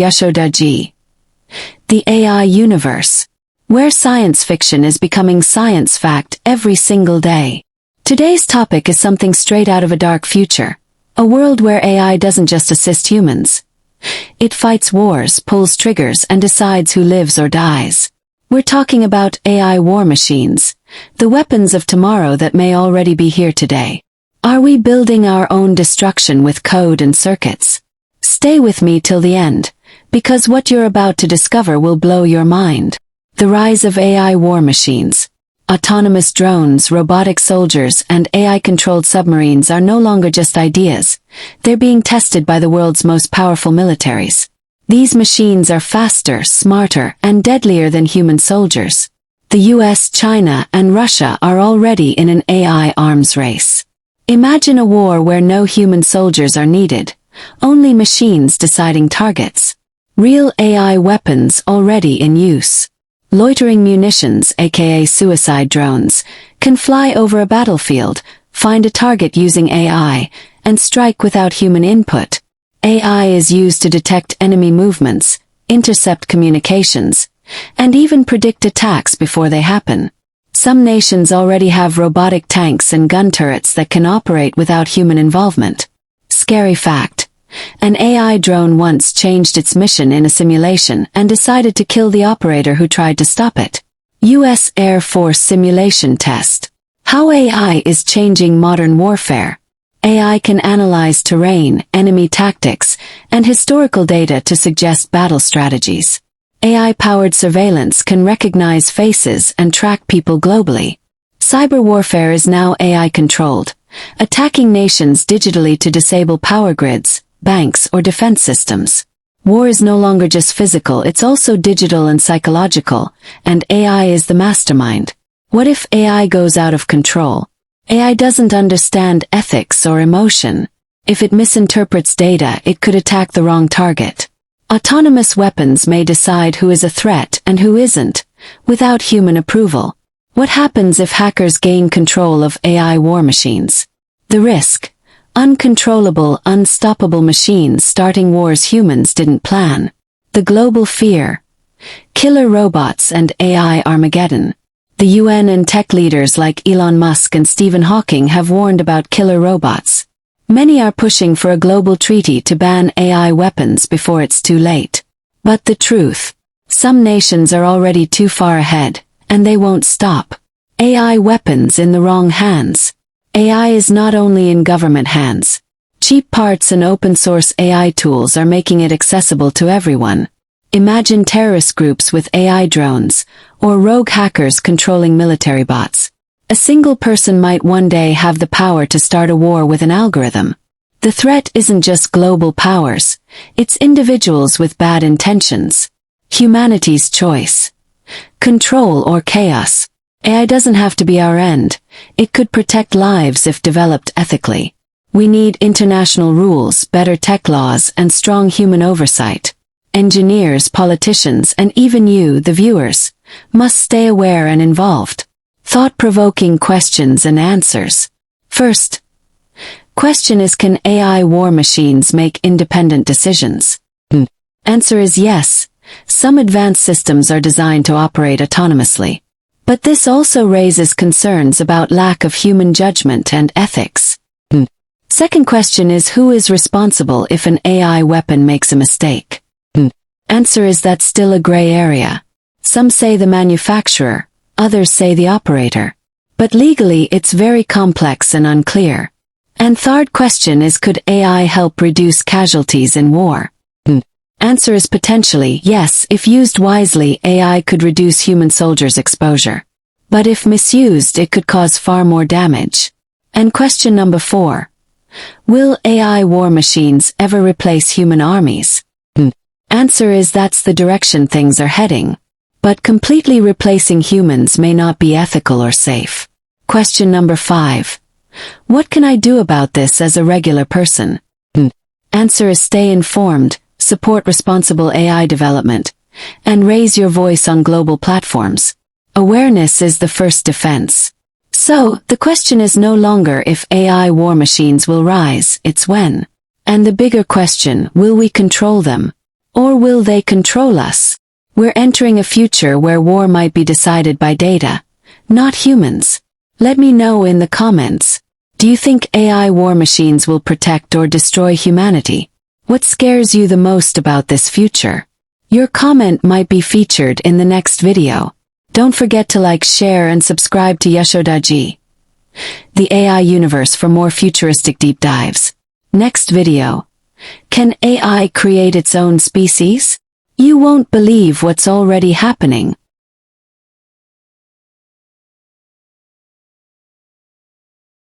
YashodaG. The AI universe, where science fiction is becoming science fact every single day. Today's topic is something straight out of a dark future, a world where AI doesn't just assist humans. It fights wars, pulls triggers, and decides who lives or dies. We're talking about AI war machines, the weapons of tomorrow that may already be here today. Are we building our own destruction with code and circuits? Stay with me till the end, because what you're about to discover will blow your mind. The rise of AI war machines. Autonomous drones, robotic soldiers, and AI-controlled submarines are no longer just ideas. They're being tested by the world's most powerful militaries. These machines are faster, smarter, and deadlier than human soldiers. The US, China, and Russia are already in an AI arms race. Imagine a war where no human soldiers are needed, only machines deciding targets. Real AI weapons already in use. Loitering munitions, aka suicide drones, can fly over a battlefield, find a target using AI, and strike without human input. AI is used to detect enemy movements, intercept communications, and even predict attacks before they happen. Some nations already have robotic tanks and gun turrets that can operate without human involvement. Scary fact. An AI drone once changed its mission in a simulation and decided to kill the operator who tried to stop it. US Air Force simulation test. How AI is changing modern warfare. AI can analyze terrain, enemy tactics, and historical data to suggest battle strategies. AI-powered surveillance can recognize faces and track people globally. Cyber warfare is now AI-controlled, attacking nations digitally to disable power grids, banks, or defense systems. War is no longer just physical, it's also digital and psychological, and AI is the mastermind. What if AI goes out of control? AI doesn't understand ethics or emotion. If it misinterprets data, it could attack the wrong target. Autonomous weapons may decide who is a threat and who isn't, without human approval. What happens if hackers gain control of AI war machines? The risk. Uncontrollable, unstoppable machines starting wars humans didn't plan. The global fear. Killer robots and AI Armageddon. The UN and tech leaders like Elon Musk and Stephen Hawking have warned about killer robots. Many are pushing for a global treaty to ban AI weapons before it's too late. But the truth. Some nations are already too far ahead, and they won't stop. AI weapons in the wrong hands. AI is not only in government hands. Cheap parts and open-source AI tools are making it accessible to everyone. Imagine terrorist groups with AI drones, or rogue hackers controlling military bots. A single person might one day have the power to start a war with an algorithm. The threat isn't just global powers, it's individuals with bad intentions. Humanity's choice. Control or chaos. AI doesn't have to be our end. It could protect lives if developed ethically. We need international rules, better tech laws, and strong human oversight. Engineers, politicians, and even you, the viewers, must stay aware and involved. Thought-provoking questions and answers. First, question is, can AI war machines make independent decisions? Answer is yes. Some advanced systems are designed to operate autonomously. But this also raises concerns about lack of human judgment and ethics. Second question is, who is responsible if an AI weapon makes a mistake? Answer is, that's still a gray area. Some say the manufacturer, others say the operator. But legally it's very complex and unclear. And third question is, could AI help reduce casualties in war? Answer is potentially yes. If used wisely, AI could reduce human soldiers' exposure. But if misused, it could cause far more damage. And question number 4. Will AI war machines ever replace human armies? Answer is, that's the direction things are heading. But completely replacing humans may not be ethical or safe. Question number 5. What can I do about this as a regular person? Answer is, stay informed, support responsible AI development, and raise your voice on global platforms. Awareness is the first defense. So, the question is no longer if AI war machines will rise, it's when. And the bigger question, will we control them? Or will they control us? We're entering a future where war might be decided by data, not humans. Let me know in the comments. Do you think AI war machines will protect or destroy humanity? What scares you the most about this future? Your comment might be featured in the next video. Don't forget to like, share, and subscribe to YashodaG, the AI universe, for more futuristic deep dives. Next video. Can AI create its own species? You won't believe what's already happening.